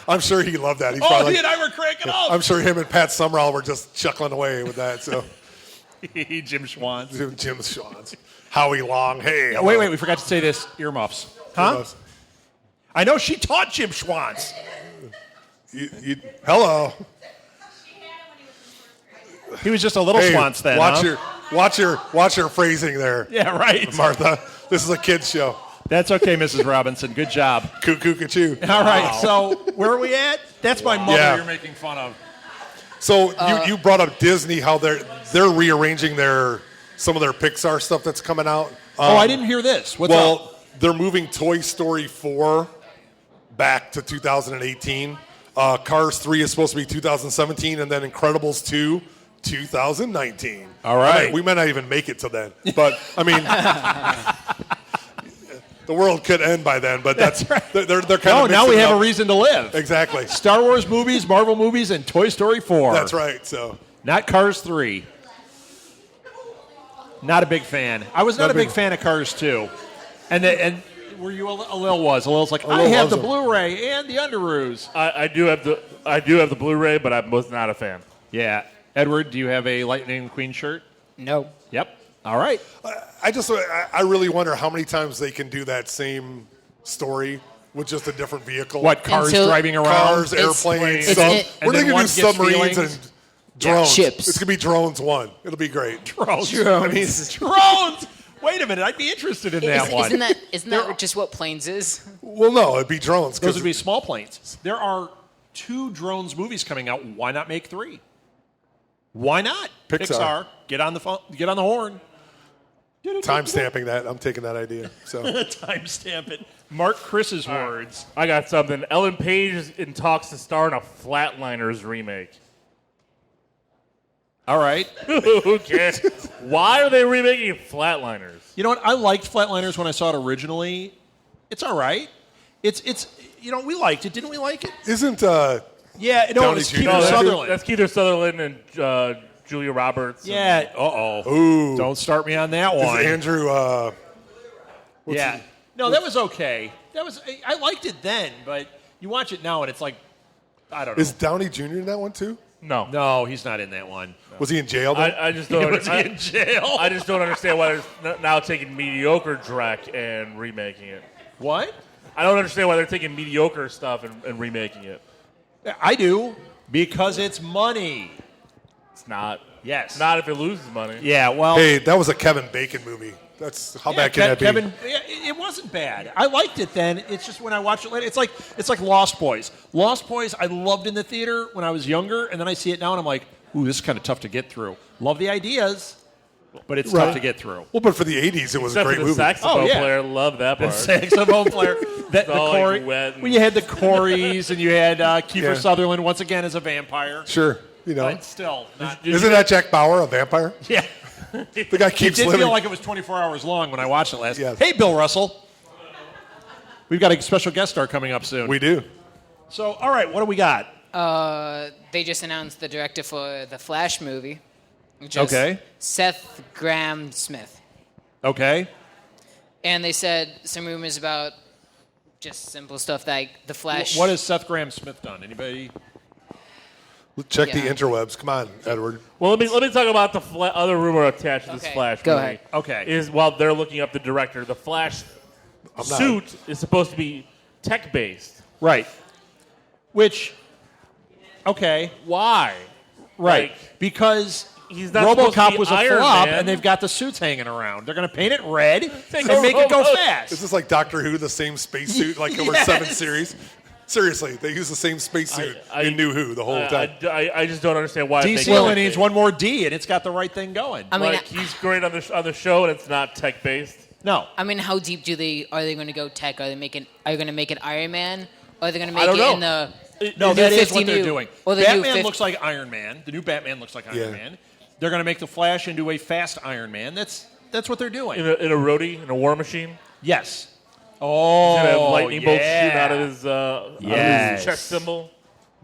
I'm sure he loved that. He's Oh, probably he and I were cracking up. I'm sure him and Pat Summerall were just chuckling away with that. So Jim Schwantz. Jim Schwantz, Howie Long. Hey, Oh, wait, we forgot to say this. Earmuffs. Huh? Yes. I know she taught Jim Schwantz. Hello. He was just a little Hey, Schwantz then. watch your phrasing there, Yeah, right. Martha. This is a kids show. That's okay, Mrs. Robinson. Good job. Cuckoo, cuckoo. All right, so where are we at? That's my mother Yeah. you're making fun of. So you brought up Disney, how they're rearranging some of their Pixar stuff that's coming out. I didn't hear this. What's Well, up? they're moving Toy Story 4 back to 2018. Cars 3 is supposed to be 2017, and then Incredibles 2, 2019. All right. We might not even make it to then. But, I mean, the world could end by then, but that's right. they're kind No, of now we mixing it have a up. reason to live. Exactly. Star Wars movies, Marvel movies, and Toy Story 4. That's right. So Not Cars 3. Not a big fan. I was not a big fan of Cars 2. And were you Alil was? Alil's like, I have loves the them. Blu-ray and the Underoos. I do have the Blu-ray, but I was not a fan. Yeah. Edward, do you have a Lightning McQueen shirt? No. Yep. All right. I really wonder how many times they can do that same story with just a different vehicle. What, cars Until- driving around? Cars, It's- airplanes, it's- we're and then going to one do gets submarines feelings. and drones. ships. It's going to be drones 1. It'll be great. Drones. I mean, Drones. Wait a minute. I'd be interested in that one. Isn't that just what planes is? well, no, it'd be drones. Those would be small planes. There are 2 drones movies coming out. Why not make 3? Why not? Pixar. Get on the phone. Get on the horn. time stamping that. I'm taking that idea. So Timestamp it. Mark Chris's words. I got something. Ellen Page is in talks to star in a Flatliners remake. All right. Who cares? Why are they remaking Flatliners? You know what? I liked Flatliners when I saw it originally. It's all right. It's we liked it. Didn't we like it? isn't Yeah. No, Downey it's Jr. Kiefer No, Sutherland. That's Keith Sutherland and Julia Roberts. Yeah. Uh-oh. Ooh. Don't start me on that is one. Andrew? Yeah. No, that was okay. I liked it then, but you watch it now and it's like, I don't know. Is Downey Jr. in that one too? No. No, he's not in that one. Was he in jail? Then? I just don't. Was he in jail? I just don't understand why they're now taking mediocre Drek and remaking it. What? I don't understand why they're taking mediocre stuff and remaking it. I do, because it's money. It's not. Yes. Not if it loses money. Yeah, well. Hey, that was a Kevin Bacon movie. That's how bad can that be? Kevin, it wasn't bad. I liked it then. It's just when I watch it later, it's like Lost Boys. Lost Boys, I loved in the theater when I was younger, and then I see it now, and I'm like, ooh, this is kind of tough to get through. Love the ideas, but it's tough to get through. Well, but for the 80s, it was Except a great for the movie. saxophone player, love that part. The saxophone player. The all, Corey, like, wet and- well, you had the Coreys, and you had Kiefer Sutherland once again as a vampire. Sure, But still, not, Isn't that Jack Bauer, a vampire? yeah. The guy It keeps did living. feel like it was 24 hours long when I watched it last. Yes. Hey, Bill Russell. We've got a special guest star coming up soon. We do. So, all right, what do we got? They just announced the director for the Flash movie. Which is Seth Graham Smith. Okay. And they said some rumors about just simple stuff like the Flash. What has Seth Graham Smith done? Anybody? Check the Yeah. interwebs. Come on, Edward. Well, let me talk about the other rumor attached to this Okay, Flash go movie. ahead. Okay. Is while they're looking up the director, the Flash suit is supposed to be tech-based. Right. Which, okay. Why? Right. Like, because he's not supposed to RoboCop be was a Iron flop, Man. and they've got the suits hanging around. They're going to paint it red and a make it go robot. fast. Is this like Doctor Who, the same spacesuit, like over 7 series? Seriously, they use the same spacesuit in New Who the whole time. I just don't understand why. DC they only needs one more D, and it's got the right thing going. I mean, Like, he's great on the show, and it's not tech-based. No. I mean, how deep are they going to go tech? Are you going to make it Iron Man? Or are they going to make don't it know. in the No, the that new is 50 what they're new- doing. or the new Batman 50 looks like Iron Man. The new Batman looks like Iron Yeah. Man. They're going to make the Flash into a fast Iron Man. That's what they're doing. In a roadie, in a war machine. Yes. He's gonna have Oh, lightning bolts shooting yeah. out of his Yes. chest symbol.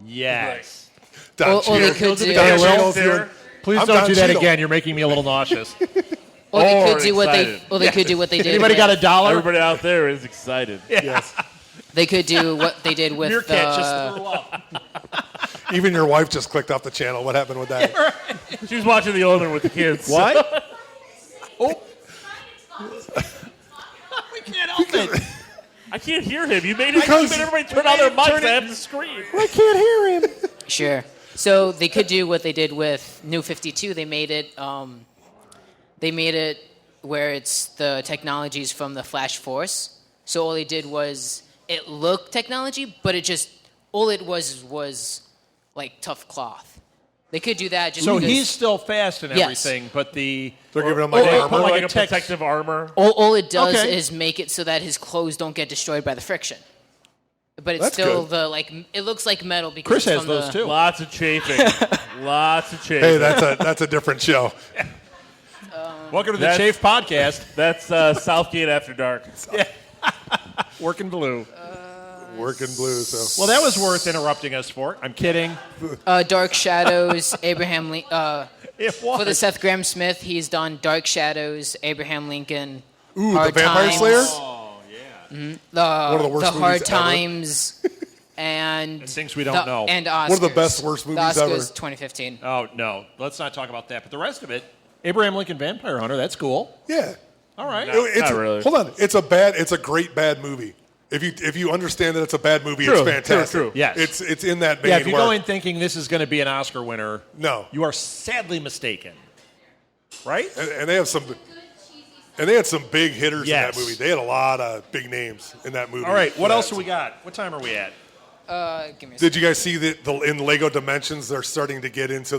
Yes. Don Or they Cheadle. could do- Don Hey, Will, Cheadle's doing- Please I'm don't Don do that Cheadle. again. You're making me a little nauseous. Or they Or could do what they excited. or they could do what they did. Anybody with, got a dollar? Everybody out there is excited. Yes. They could do what they did with Meerkat just threw up. Even your wife just clicked off the channel. What happened with that? She was watching The Omen with the kids. What? Oh. We can't help it. I can't hear him. You made Because- everybody turn on their mics. I have to scream. I can't hear him. Sure. So they could do what they did with New 52. They made it where it's the technologies from the Flash Force. So all they did was it looked technology, but it just all it was like tough cloth. They could do that just So because he's still fast and Yes. everything, but the They're giving him like Or- armor. like Like a a text- protective armor. all it does Okay. is make it so that his clothes don't get destroyed by the friction. But it's That's still good. it looks like metal because Chris it's has from those the, too. Lots of chafing. Lots of chafing. Hey, that's a different show. Welcome to the That's- Chafe Podcast. That's Southgate After Dark. Working blue. Working blue. So Well, that was worth interrupting us for. I'm kidding. Dark Shadows, Abraham Lincoln. It was. For the Seth Graham Smith, he's done Dark Shadows, Abraham Lincoln, ooh, the Hard Vampire Times, Slayer. Oh, One of the worst the Hard movies ever. Times, and things we don't know. and Oscars. One of the best, worst movies the Oscars, ever. 2015. Oh, no. Let's not talk about that. But the rest of it, Abraham Lincoln Vampire Hunter, that's cool. Yeah. All right. It's, not really. Hold on. It's a great bad movie. If you understand that it's a bad movie, True, it's fantastic. true. Yes. It's in that vein. Yeah, if you where, go in thinking this is going to be an Oscar winner, No. you are sadly mistaken. Right? and they have some, and they had some big hitters Yes. in that movie. They had a lot of big names in that movie. All right. What for else that. do we got? What time are we at? Give me a Did you guys see that in Lego Dimensions they're starting to get into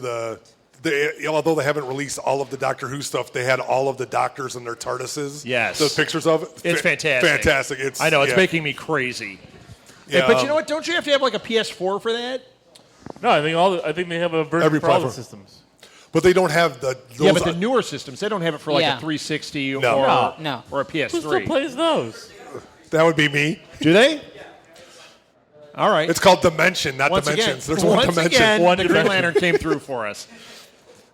although they haven't released all of the Doctor Who stuff, they had all of the doctors and their TARDISes. Yes. Those pictures of it. It's fantastic. Fantastic. I know. It's yeah. making me crazy. Yeah, But you know what? Don't you have to have like a PS4 for that? No, I think they have a version Every for all the platform. systems. But they don't have those. Yeah, but the newer systems, they don't have it for like Yeah. a 360 No. No. or a Who still PS3. plays those? that would be me. Do they? All right. It's called Dimension, not once Dimensions. again, There's one once dimension. again, One the Green dimension. Lantern came through for us.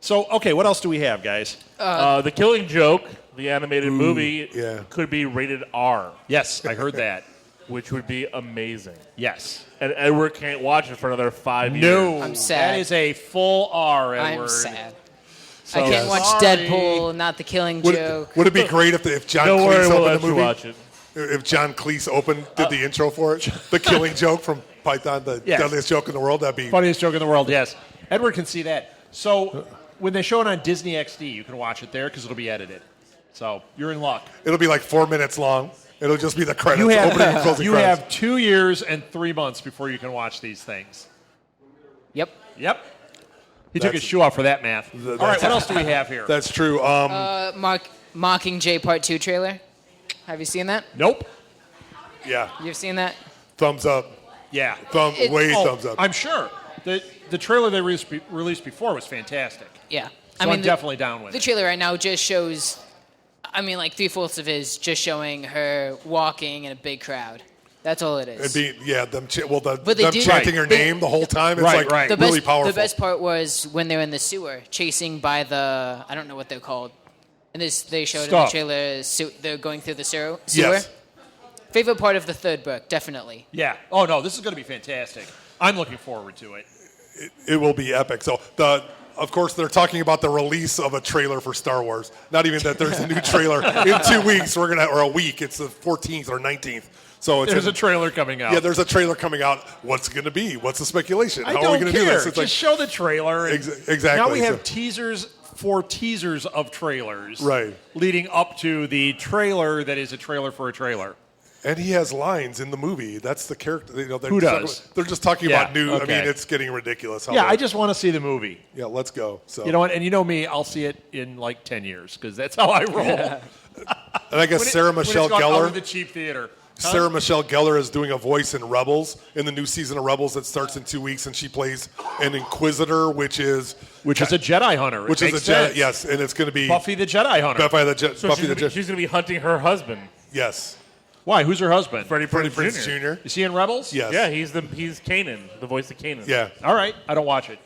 So, okay, what else do we have, guys? The Killing Joke, the animated movie, yeah. could be rated R, Yes, I heard that. which would be amazing. Yes. And Edward can't watch it for another 5 years. No. I'm sad. That is a full R, Edward. I'm sad. So I can't watch sorry. Deadpool, not The Killing Joke. Would it be great if John Don't worry, Cleese we'll up in let the you movie? watch it. If John Cleese did the intro for it, the killing joke from Python, the deadliest joke in the world, that'd be funniest joke in the world. Yes, Edward can see that. So when they show it on Disney XD, you can watch it there because it'll be edited. So you're in luck. It'll be like 4 minutes long. It'll just be the credits, opening and closing you credits. have 2 years and 3 months before you can watch these things. Yep. Yep. He took his shoe off for that math. All right, what else do we have here? That's true. Mockingjay Part 2 trailer. Have you seen that? Nope. Yeah. You've seen that? Thumbs up. Yeah. Thumbs up. I'm sure. The trailer they released before was fantastic. Yeah. So I'm definitely down with the it. The trailer right now just shows, like 3/4 of it is just showing her walking in a big crowd. That's all it is. It'd be, them them chanting her name the whole time. It's really powerful. The best part was when they're in the sewer, chasing by the, I don't know what they're called. And they showed in the trailer, they're going through the sewer. Yes. Favorite part of the third book, definitely. Yeah. Oh, no, this is going to be fantastic. I'm looking forward to it. It will be epic. So, of course, they're talking about the release of a trailer for Star Wars. Not even that there's a new trailer. In 2 weeks, or a week. It's the 14th or 19th. So there's a trailer coming out. Yeah, there's a trailer coming out. What's it going to be? What's the speculation? How are we going to do this? It's Just show the trailer. Exactly. Now we have teasers of trailers. Right. Leading up to the trailer that is a trailer for a trailer. And he has lines in the movie. That's the character. Who does? They're just talking about new. Okay. I mean, it's getting ridiculous. I just want to see the movie. Yeah, let's go. So you know what? And you know me, I'll see it in like 10 years because that's how I roll. And I guess Sarah Michelle Gellar. Out of the cheap theater. Sarah Michelle Gellar is doing a voice in Rebels, in the new season of Rebels that starts in 2 weeks, and she plays an Inquisitor, which is a Jedi hunter. Which is a Jedi, yes, and it's going to be Buffy the Jedi hunter. She's going to be hunting her husband. Yes. Why? Who's her husband? Freddie Prinze Jr. Is he in Rebels? Yes. Yeah, he's Kanan, the voice of Kanan. Yeah. All right. I don't watch it.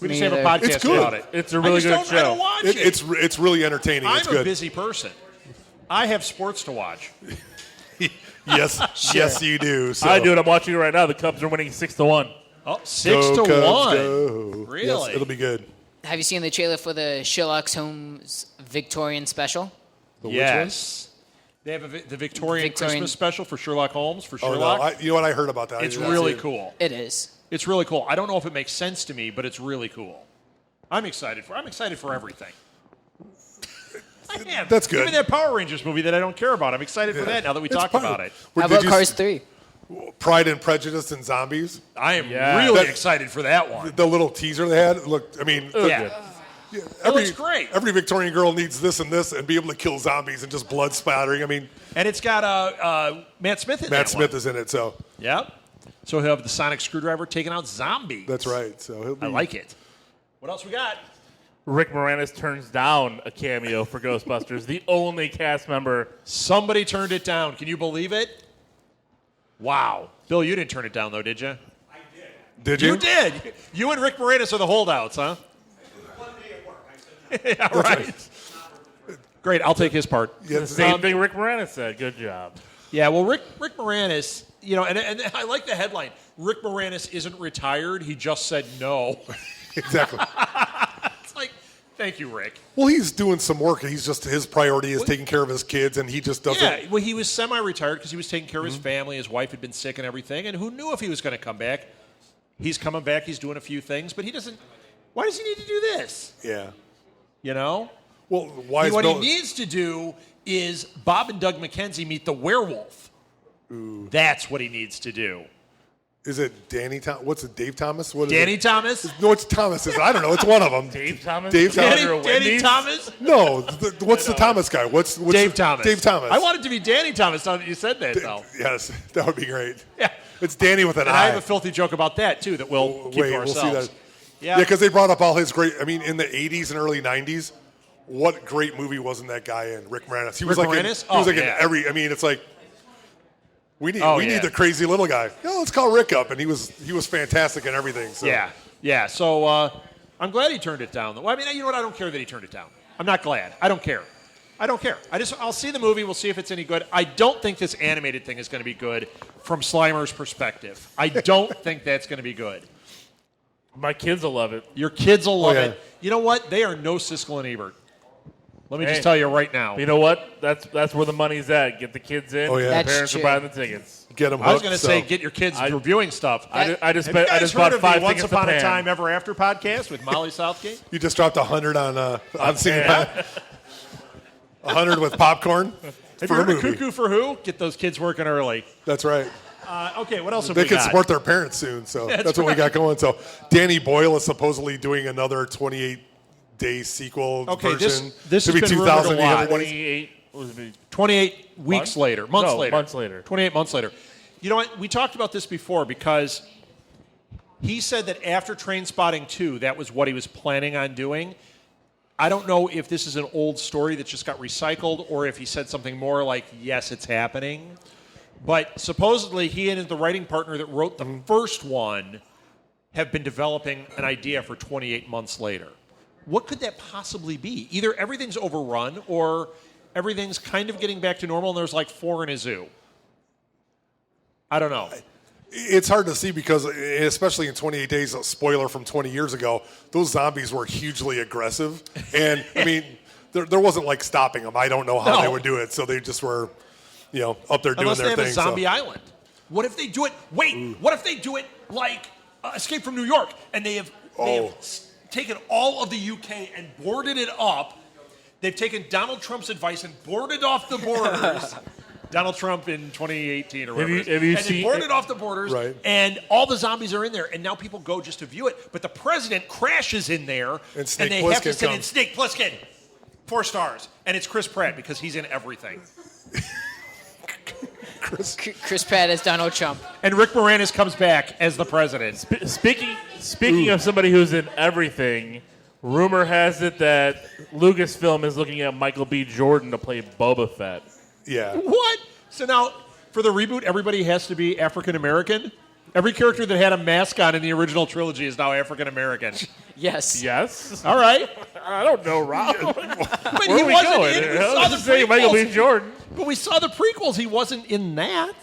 We just have a podcast it's good. about it. It's a really good show. I don't watch it. It's really entertaining. I'm it's good. a busy person. I have sports to watch. Yes, yes, you do. So. I do it. I'm watching it right now. The Cubs are winning 6-1. Oh, 6-1. Go. Really? Yes, it'll be good. Have you seen the trailer for the Sherlock Holmes Victorian special? Yes. They have the Victorian Christmas special for Sherlock Holmes, for Sherlock. Oh, no. You know what? I heard about that. It's really cool. It is. It's really cool. I don't know if it makes sense to me, but it's really cool. I'm excited for everything. I am. That's good. Even that Power Rangers movie that I don't care about. I'm excited for that now that we talked about it. How about Cars 3? Pride and Prejudice and Zombies. I am really excited for that one. The little teaser they had. Look, I mean, it looks great. Every Victorian girl needs this and be able to kill zombies and just blood spattering. I mean, and it's got Matt Smith in it. Matt Smith is in it, so yeah. So he'll have the sonic screwdriver taking out zombies. That's right. So I like it. What else we got? Rick Moranis turns down a cameo for Ghostbusters, the only cast member. Somebody turned it down. Can you believe it? Wow. Bill, you didn't turn it down, though, did you? I did. Did you? You did. You and Rick Moranis are the holdouts, huh? One day at work. Yeah, right. Great. I'll take his part. The same thing Rick Moranis said. Good job. Yeah, well, Rick Moranis, and I like the headline. Rick Moranis isn't retired. He just said no. Exactly. It's like, thank you, Rick. Well, he's doing some work. His priority is taking care of his kids, and he just doesn't. Yeah, well, he was semi-retired because he was taking care of his family. His wife had been sick and everything, and who knew if he was going to come back? He's coming back. He's doing a few things, but he doesn't. Why does he need to do this? Yeah. You know? Well, why? What he needs to do is Bob and Doug McKenzie meet the werewolf. Ooh. That's what he needs to do. Is it Danny Thomas? What's it, Dave Thomas? What is Danny it? Thomas? No, it's Thomas. I don't know. It's one of them. Dave Thomas? Danny Thomas? No. What's the Thomas guy? What's Dave Thomas. Dave Thomas. I wanted to be Danny Thomas now that you said that, though. Yes, that would be great. Yeah. It's Danny with an and I. I have a filthy joke about that, too, that we'll keep to ourselves. We'll see that. Yeah, because they brought up all his great. I mean, in the '80s and early '90s, what great movie wasn't that guy in? Rick Moranis. He was Rick like Moranis? In every. I mean, it's like we need the crazy little guy. Let's call Rick up, and he was fantastic in everything. So. Yeah. So I'm glad he turned it down. Well, I mean, you know what? I don't care that he turned it down. I'm not glad. I don't care. I'll see the movie. We'll see if it's any good. I don't think this animated thing is going to be good from Slimer's perspective. I don't think that's going to be good. My kids will love it. Your kids will love it. You know what? They are no Siskel and Ebert. Let me just tell you right now. You know what? That's where the money's at. Get the kids in. Oh, yeah. The That's parents true. are buying the tickets. Get them. I was going to say, get your kids reviewing stuff. I just Have you guys bought heard of 5 the Once tickets Upon to a Pan. Time Ever After podcast with Molly Southgate? You just dropped 100 on seeing that. 100 with popcorn Have for you a heard of movie. Cuckoo for Who? Get those kids working early. That's right. Okay, what else have They we can got? support their parents soon, so that's what we right. got going. So Danny Boyle is supposedly doing another 28-day sequel Okay, version. this to has be been rumored a 2,000 lot. 28. What was it? 28 weeks later. Months No, later. months later. 28 months later. You know what? We talked about this before because he said that after Trainspotting 2, that was what he was planning on doing. I don't know if this is an old story that just got recycled or if he said something more like, yes, it's happening. But supposedly he and the writing partner that wrote the first one have been developing an idea for 28 months later. What could that possibly be? Either everything's overrun or everything's kind of getting back to normal and there's like 4 in a zoo. I don't know. It's hard to see because, especially in 28 days, a spoiler from 20 years ago, those zombies were hugely aggressive. And, I mean, there wasn't like stopping them. I don't know how they would do it. So they just were, up there doing Unless their they have thing. a zombie island. What if they do it? Wait, what if they do it like Escape from New York and they have taken all of the UK and boarded it up. They've taken Donald Trump's advice and boarded off the borders. Donald Trump in 2018 or whatever. Have you and seen they boarded off the borders, Right. and all the zombies are in there, and now people go just to view it. But the president crashes in there, And Snake they have to Plissken send in comes. Snake Plissken. 4 stars. And it's Chris Pratt because he's in everything. Chris Pratt as Donald Trump. And Rick Moranis comes back as the president. Speaking of somebody who's in everything, rumor has it that Lucasfilm is looking at Michael B. Jordan to play Boba Fett. Yeah. What? So now, for the reboot, everybody has to be African American? Every character that had a mask on in the original trilogy is now African American. Yes. Yes? All right. I don't know, Rob. But Where he are we wasn't going? in. We I saw was the just saying Michael B. prequels. Jordan. But we saw the prequels. He wasn't in that.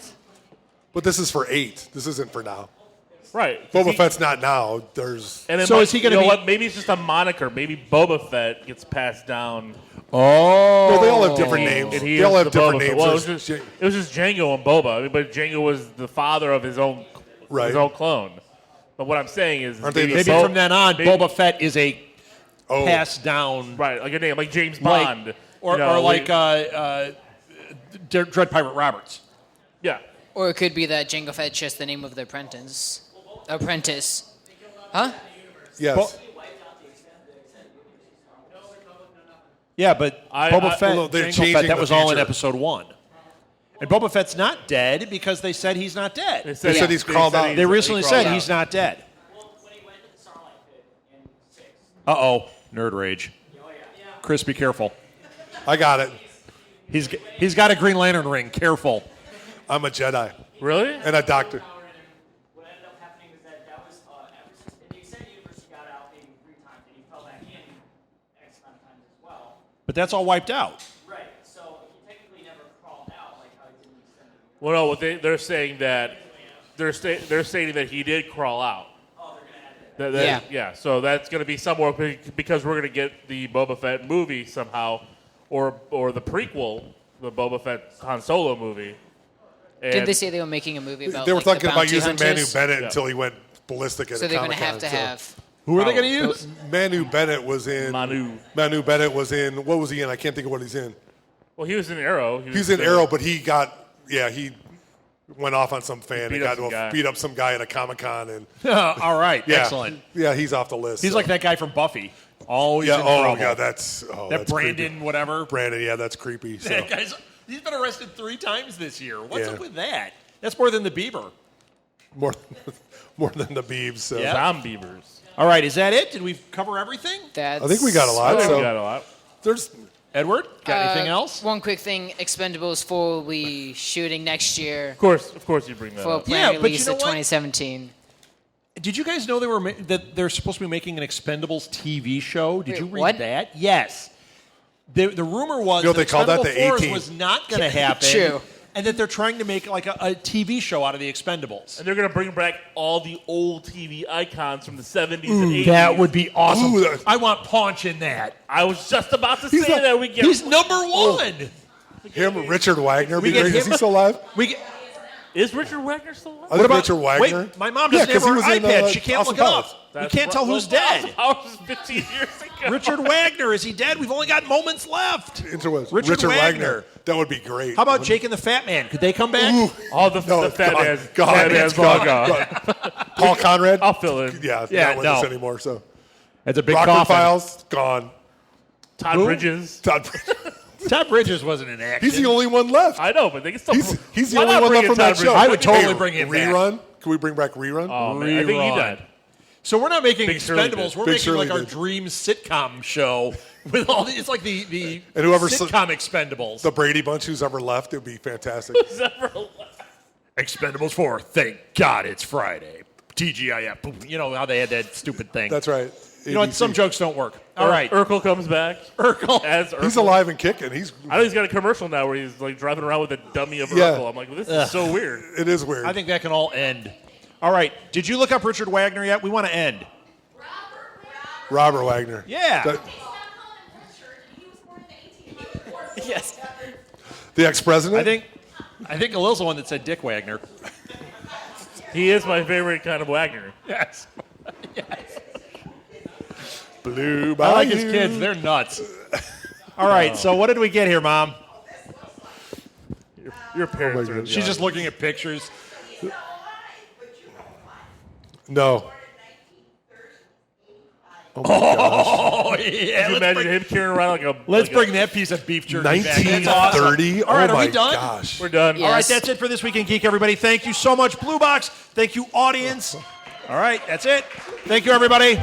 But this is for 8. This isn't for now. Right. Boba Fett's not now. There's. And it So might- is he gonna you know be- what? Maybe it's just a moniker. Maybe Boba Fett gets passed down. Oh. Well, they all have different names. And he They all is have the different Boba Fett. names. Well, There's it was just Django and Boba. I mean, but Django was the father of his own clone. But what I'm saying is, Aren't they the Maybe same? from then on, maybe- Boba Fett is a Oh. passed down. right, like a name, like James Like- Bond, Or, you know, or like Dread Pirate Roberts. yeah. Or it could be that Jango Fett's just the name of the apprentice. Huh? Yes. Yeah, but Boba Fett, well, they're Jango changing Fett, that the was all in future. episode 1. And Boba Fett's not dead because they said he's not dead. They said he's crawled out. They recently crawled said out. he's not dead. Uh-oh. Nerd rage. Chris, be careful. I got it. He's got a Green Lantern ring. Careful. I'm a Jedi Really? and a doctor. What ended up happening was that was ever since in the extended universe he got out maybe 3 times and he fell back in X amount of times as well. But that's all wiped out. Right. So he technically never crawled out like how he did in the extended universe. Well, no. What they're saying that they're stating that he did crawl out. Oh, they're gonna add it. Yeah. So that's going to be somewhere because we're going to get the Boba Fett movie somehow, or the prequel, the Boba Fett Han Solo movie. And Did they say they were making a movie about They were like, the thinking about bounty using Manu hunters? Bennett until he went ballistic at So a they're going to Comic-Con. have to have. Who are they going to Probably. use? Manu Bennett was in. Manu. Bennett was in. What was he in? I can't think of what he's in. Well, he was in Arrow. He's in Arrow, but he went off on some fan Beat and up got some to guy. beat up some guy at a Comic-Con. And All right. yeah, Excellent. Yeah, he's off the list. He's so. like that guy from Buffy. Always Yeah. in Oh, trouble. yeah. That's that Brandon, creepy. whatever. Brandon. Yeah, that's creepy. So. That guy's, he's been arrested 3 times this year. What's Yeah. up with that? That's more than the Bieber. more than the Beebs. So. Yeah. Zombievers. All right. Is that it? Did we cover everything? That's, I think we got a I lot. think So we got a lot. there's Edward, got anything else? One quick thing: Expendables 4 will be shooting next year Of course, you bring that for a up. planned Yeah, but you release know of what? 2017. Did you guys know that they're supposed to be making an Expendables TV show? Did Wait, you read what? that? Yes. The rumor was You know what that they called that? Expendables The 4 A-Team. was not going to happen. True. and that they're trying to make like a TV show out of the Expendables. And they're going to bring back all the old TV icons from the 70s and 80s. That would be awesome. Ooh, I want Paunch in that. I was just about to say He's like- that. We get He's number one. Him, Richard Wagner. Be get great. Is him- he still alive? We get, Is Richard Wagner still alive? I think Richard Wagner. Wait, my mom Yeah, doesn't 'cause have he her was in, iPad. She can't Austin look it Powers. up. We can't tell who's dead. I was 15 years ago. Richard Wagner, is he dead? We've only got moments left. Richard Richard Wagner. Wagner. That would be great. How about Jake and the Fat Man? Could they come back? All the No, fat gone. man's Gone. fat man's It's all gone. gone. Paul Conrad? I'll fill in. Yeah, Yeah, not with no. us anymore. So That's a big Rockford coffin. Files gone. Todd Who? Bridges. Todd, Todd Bridges wasn't in action. he's the only one left. I know, but they can still. He's the Why only not one bring left in from Todd that show. Bridges? I would totally Hey, bring him back. Rerun? Can we bring back Rerun? Oh, man, I think he Rerun. died. So we're not making Big Shirley Expendables. did. We're Big making Shirley like our did. dream sitcom show with all the. It's like the And whoever sitcom Expendables. The Brady Bunch, who's ever left, it would be fantastic. Expendables 4. Thank God it's Friday. TGIF. Boom. You know how they had that stupid thing. That's right. You know what? ABC. Some jokes don't work. All right. Urkel comes back. Urkel. As Urkel. He's alive and kicking. I know he's got a commercial now where he's like driving around with a dummy of Yeah. Urkel. I'm like, well, this is so weird. It is weird. I think that can all end. All right. Did you look up Richard Wagner yet? We want to end. Robert Wagner. Yeah. Yes. The ex-president? I think Khalil's the one that said Dick Wagner. He is my favorite kind of Wagner. Yes. Blue I like his Bayou. kids. They're nuts. All right. So what did we get here, Mom? Your parents my are. God. She's just looking at pictures. No. Oh, yeah. Can you imagine him carrying around like a. Let's like bring that piece of beef jerky back. That's awesome. 1930? All right, oh are we my done? gosh. We're done. Yeah. All right, Yes. that's it for this Week in Geek, everybody. Thank you so much, Blue Box. Thank you, audience. All right, that's it. Thank you, everybody.